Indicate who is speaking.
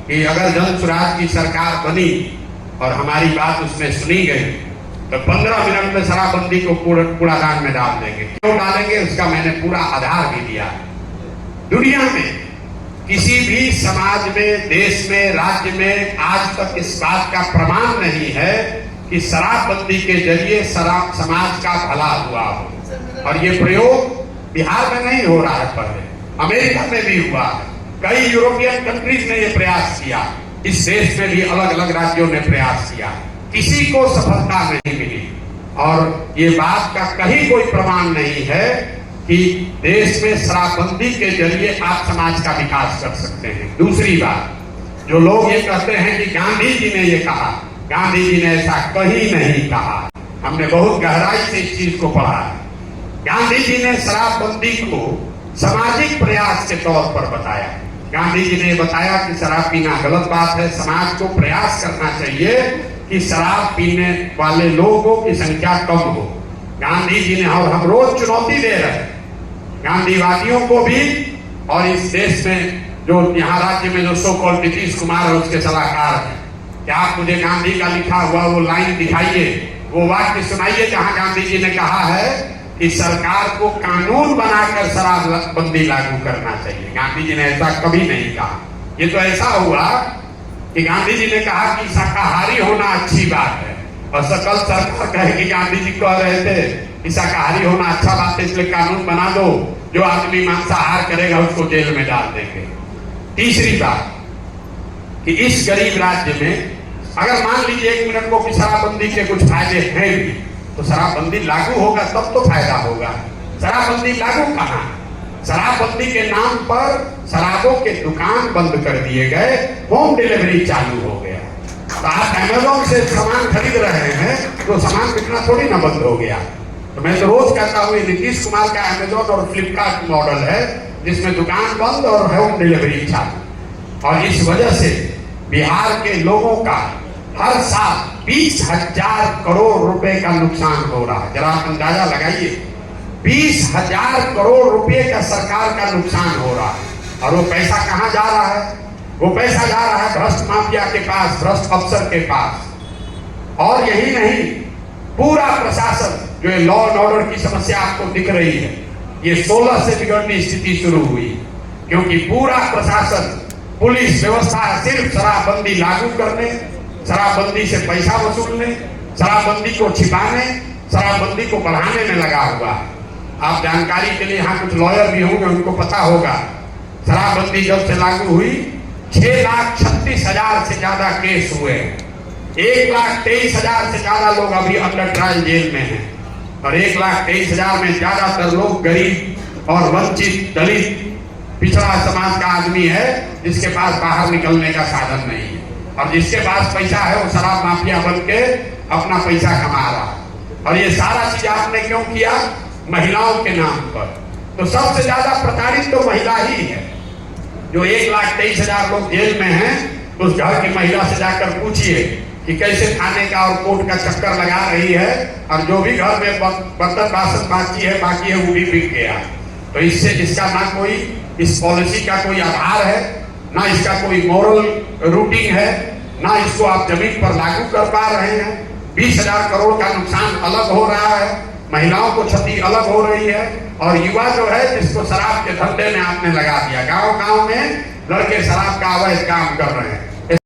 Speaker 1: कि अगर जन स्वराज की सरकार बनी और हमारी बात उसमें सुनी गई तो 15 मिनट में शराबबंदी को कूड़ादान में डाल देंगे। क्यों डालेंगे उसका मैंने पूरा आधार भी दिया। दुनिया में किसी भी समाज में, देश में, राज्य में आज तक इस बात का प्रमाण नहीं है कि शराबबंदी के जरिए समाज का भला हुआ हो। और ये प्रयोग बिहार में नहीं हो रहा है, पहले अमेरिका में भी हुआ है, कई यूरोपियन कंट्रीज ने यह प्रयास किया, इस देश में भी अलग अलग राज्यों ने प्रयास किया, किसी को सफलता नहीं मिली। और ये बात का कहीं कोई प्रमाण नहीं है कि देश में शराबबंदी के जरिए आप समाज का विकास कर सकते हैं। दूसरी बात, जो लोग ये कहते हैं कि गांधी जी ने ये कहा, गांधी जी ने ऐसा कहीं नहीं कहा। हमने बहुत गहराई से इस चीज को पढ़ा है। गांधी जी ने शराबबंदी को सामाजिक प्रयास के तौर पर बताया। गांधी जी ने बताया कि शराब पीना गलत बात है, समाज को प्रयास करना चाहिए कि शराब पीने वाले लोगों की संख्या कम हो। गांधी जी ने, और हम रोज चुनौती दे रहे हैं गांधीवादियों को भी, और इस देश में जो यहाँ राज्य में जो सो कॉल्ड नीतीश कुमार है उसके सलाहकार हैं, कि आप मुझे गांधी का लिखा हुआ वो लाइन दिखाइए, वो वाक्य सुनाइए जहां गांधी जी ने कहा है कि सरकार को कानून बनाकर शराबबंदी लागू करना चाहिए। गांधी जी ने ऐसा कभी नहीं कहा। ये तो ऐसा हुआ कि गांधी जी ने कहा कि शाकाहारी होना अच्छी बात है, और सकल सरकार कहे कि गांधी जी कह रहे थे कि शाकाहारी होना अच्छा बात है, इसलिए कानून बना दो, जो आदमी मांसाहार करेगा उसको जेल में डाल देंगे। तीसरी बात कि इस गरीब राज्य में अगर मान लीजिए 1 मिनट को कि शराबबंदी के कुछ फायदे हैं भी, तो शराबबंदी लागू होगा तब तो फायदा होगा। शराबबंदी लागू कहाँ? शराबबंदी के नाम पर शराबों के दुकान बंद कर दिए गए, होम डिलीवरी चालू हो गया। तो आप अमेजोन से सामान खरीद रहे हैं तो सामान बिकना थोड़ी ना बंद हो गया। तो मैं तो रोज कहता हूँ नीतीश कुमार का अमेजोन और फ्लिपकार्ट मॉडल है जिसमें दुकान बंद और होम डिलीवरी चालू। और इस वजह से बिहार के लोगों का हर साल 20,000 करोड़ रुपए का नुकसान हो रहा है। जरा आप अंदाजा लगाइए, 20,000 करोड़ रुपए का सरकार का नुकसान हो रहा है। और वो पैसा कहां जा रहा है? वो पैसा जा रहा है भ्रष्ट माफिया के पास, भ्रष्ट अफसर के पास। और यही नहीं, पूरा प्रशासन जो है, लॉ एंड ऑर्डर की समस्या आपको दिख रही है, ये 16 से बिगड़ने स्थिति शुरू हुई, क्योंकि पूरा प्रशासन, पुलिस व्यवस्था सिर्फ शराबबंदी लागू करने, शराबबंदी से पैसा वसूलने, शराबबंदी को छिपाने, शराबबंदी को बढ़ाने में लगा हुआ है। आप जानकारी के लिए यहाँ कुछ लॉयर भी होंगे, उनको पता होगा शराबबंदी जब से लागू हुई 6,36,000 से ज्यादा केस हुए, 1,23,000 से ज्यादा लोग अभी अंडर ट्रायल जेल में हैं, और 1,23,000 में ज्यादातर लोग गरीब और वंचित, दलित, पिछड़ा समाज का आदमी है जिसके पास बाहर निकलने का साधन नहीं है, और जिसके पास पैसा है वो शराब माफिया बन के अपना पैसा कमा रहा है। और ये सारा चीज आपने क्यों किया? महिलाओं के नाम पर। तो सबसे ज्यादा प्रताड़ित तो महिला ही है। जो 1,23,000 लोग जेल में हैं, उस घर की महिला से जाकर पूछिए कि कैसे थाने का और कोर्ट का चक्कर लगा रही है, और जो भी घर में बर्तन बासन बाकी है वो भी बिक गया। तो इससे इसका ना कोई इस पॉलिसी का कोई आधार है, ना इसका कोई मॉरल रूटिंग है, ना इसको आप जमीन पर लागू कर पा रहे हैं। 20,000 करोड़ का नुकसान अलग हो रहा है, महिलाओं को क्षति अलग हो रही है, और युवा जो है जिसको शराब के धंधे में आपने लगा दिया, गांव गांव में लड़के शराब का अवैध काम कर रहे हैं।